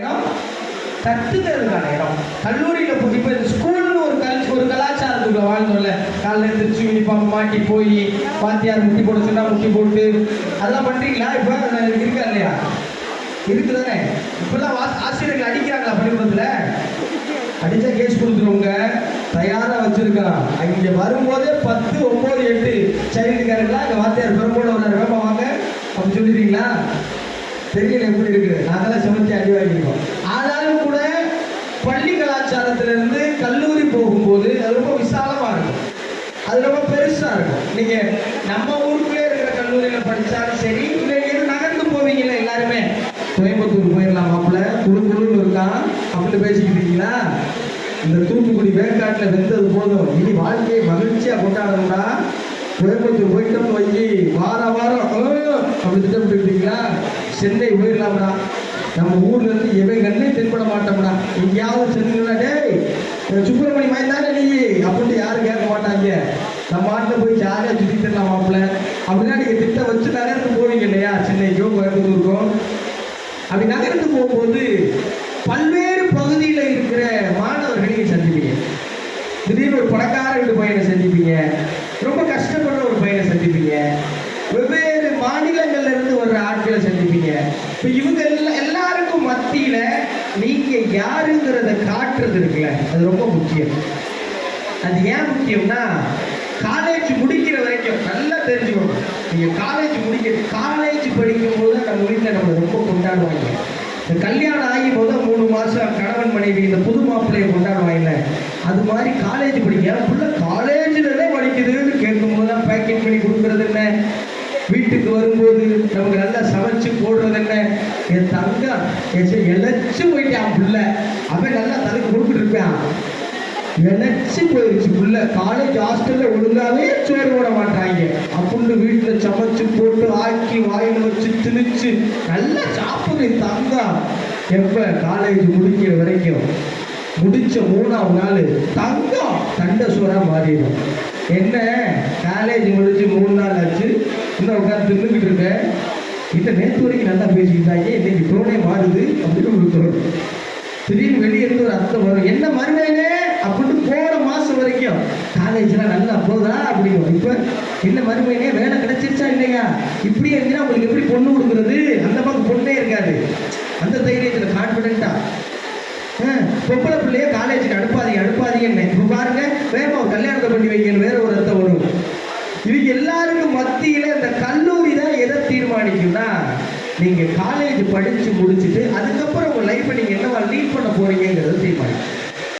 இடம் கற்றுக்கிறதுக்கான இடம். கல்லூரியில் இப்போ ஸ்கூல்னு ஒரு கலாச்சாரத்துக்குள்ள வாழ்ந்தோம்ல. காலையில் எழுந்திரிச்சு யூனிஃபார்ம் மாட்டி போய் வாத்தியார் முட்டி போட சொன்னா முட்டி போட்டு அதெல்லாம் பண்றீங்களா? இப்போ இருக்கா இல்லையா? இருக்குதானே? இப்பெல்லாம் ஆசிரியர்கள் அடிக்கிறாங்களா? பள்ளிக்கூடத்துல அடிச்சா கேஸ் கொடுத்துருவங்க. தயாரா வச்சிருக்கான். இங்க வரும்போதே 10, 9, 8 சைல்டுக்காரங்களா இங்க வாத்தியார் பெரும்போட வர்றாரு, வேப்பா வாங்க அப்படின்னு சொல்லிடுறீங்களா? தெரியல எப்படி இருக்குது. நாங்கெல்லாம் செமத்தி அடி வாங்கியிருக்கோம். ஆனாலும் கூட பள்ளி கலாச்சாரத்திலிருந்து கல்லூரி போகும்போது அது ரொம்ப விசாலமா இருக்கும், அது ரொம்ப பெருசா இருக்கும். நீங்க நம்ம ஊருக்குள்ளே இருக்கிற கல்லூரியில படிச்சாலும் சரி, இல்லை எது நகர்ந்து போவீங்கல்ல எல்லாருமே, கோயம்புத்தூர் போயிடலாம் மாப்பிள்ள குழுன்னு இருக்கான் அப்படின்னு பேசிக்கிட்டு இருக்கீங்களா? இந்த தூத்துக்குடி வேக்காட்டில் வெந்தது போதும், இனி வாழ்க்கையை மகிழ்ச்சியா கொண்டாடணும்னா கோயம்புத்தூர் போயிட்டோம்னு வங்கி வாரம் அப்படி திட்டமிட்டு இருக்கீங்களா? சென்னை போயிடலாம்டா, நம்ம ஊர்ல இருந்து எவன் கண்ணே தென்பட மாட்டோம்டா. எங்கேயாவது சென்னைங்களா, டேய் சுப்பிரமணி மயந்தானே நீ அப்படின்ட்டு யாரும் கேட்க மாட்டாங்க. நம்ம ஆட்டில் போய் ஜாலியாக சுற்றி தரலாம் மாப்பிள்ள அப்படின்னா நீங்கள் திட்டம் வச்சு நகர்ந்து போவீங்க இல்லையா? சென்னைக்கோ கோயம்புத்தூருக்கும். அப்படி நகர்ந்து போகும்போது பல்வேறு பகுதியில் இருக்கிற மாணவர்களையும் சந்திப்பீங்க. திடீர்னு ஒரு பணக்கார வீட்டு பையனை சந்திப்பீங்க, ரொம்ப கஷ்டப்படுற ஒரு பையனை சந்திப்பீங்க, வெவ்வேறு மாநிலங்கள்ல இருந்து வர்ற ஆட்களை சந்திப்பீங்க. இப்போ இவங்க எல்லாருக்கும் மத்தியில நீங்க யாருங்கிறத காட்டுறது இருக்குல்ல, அது ரொம்ப முக்கியம். அது ஏன் முக்கியம்னா, காலேஜ் முடிக்கிற வரைக்கும் நல்லா தெரிஞ்சுக்கணும். நீங்க காலேஜ் படிக்கும் போது நம்ம வீட்டில் நம்ம ரொம்ப கொண்டாடுவாங்க. இந்த கல்யாணம் ஆகி முதல் 3 மாசம் கணவன் மனைவி இந்த புது மாப்பிள்ளையை கொண்டாடுவாங்கல்ல, அது மாதிரி காலேஜ் படிக்க ஃபுல்லாக காலேஜில் படிக்குதுன்னு கேட்கும்போது தான் பேக்கெட் பண்ணி கொடுக்குறது என்ன, வீட்டுக்கு வரும்போது நமக்கு நல்லா சமைச்சு போடுறது என்ன. என் தங்கம் இழைச்சு போயிட்டான் புள்ள, அவன் நல்லா தலைக்கு கொடுத்துட்டு இருப்பான், இழைச்சி போயிடுச்சு புள்ள. காலேஜ் ஹாஸ்டல்ல ஒழுங்காவே சோறு போட மாட்டாங்க அப்படின்னு வீட்டில் சமைச்சு போட்டு ஆக்கி வாயில் வச்சு திணிச்சு நல்லா சாப்பிடுற தங்கம். எப்ப காலேஜ் முடிக்கிற வரைக்கும் முடிச்ச 3ஆவது நாள் தங்கம் தண்டை சோறா மாறிடும். என்ன காலேஜ் முடிச்சு 3 நாள் ஆச்சு, இன்னும் உட்காந்து தின்னுக்கிட்டு இருக்க, இந்த நேற்று வரைக்கும் நல்லா பேசிக்கிட்டாங்க, இன்னைக்கு தோணே மாறுது அப்படின்னு ஒரு தோணும். திடீர்னு வெளியே இருந்து ஒரு அர்த்தம் வரும், என்ன மறுமையிலே அப்படின்னு போன மாசம் வரைக்கும் காலேஜ்லாம் நல்லா போதா அப்படிங்கும். இப்ப என்ன மறுமையிலே வேலை கிடைச்சிருச்சா இல்லையா, இப்படி இருந்தா உங்களுக்கு எப்படி பொண்ணு கொடுக்குறது? அந்த பக்கம் பொண்ணே இருக்காது. அந்த தைரியத்துல கான்பிடென்டா பொம்பளை பிள்ளைய காலேஜுக்கு அனுப்பாதீங்கன்னு இப்ப பாருங்க, வேமா கல்யாணத்தை பண்ணி வைக்கணும் வேற ஒரு அர்த்தம் வரும். இது எல்லாருக்கும் மத்தியில இந்த கல்லூரி தான் எதை தீர்மானிக்கும்னா, நீங்க காலேஜ் படிச்சு முடிச்சுட்டு அதுக்கப்புறம் உங்க லைஃப்பை நீங்க என்னவா லீட் பண்ண போறீங்கிறது.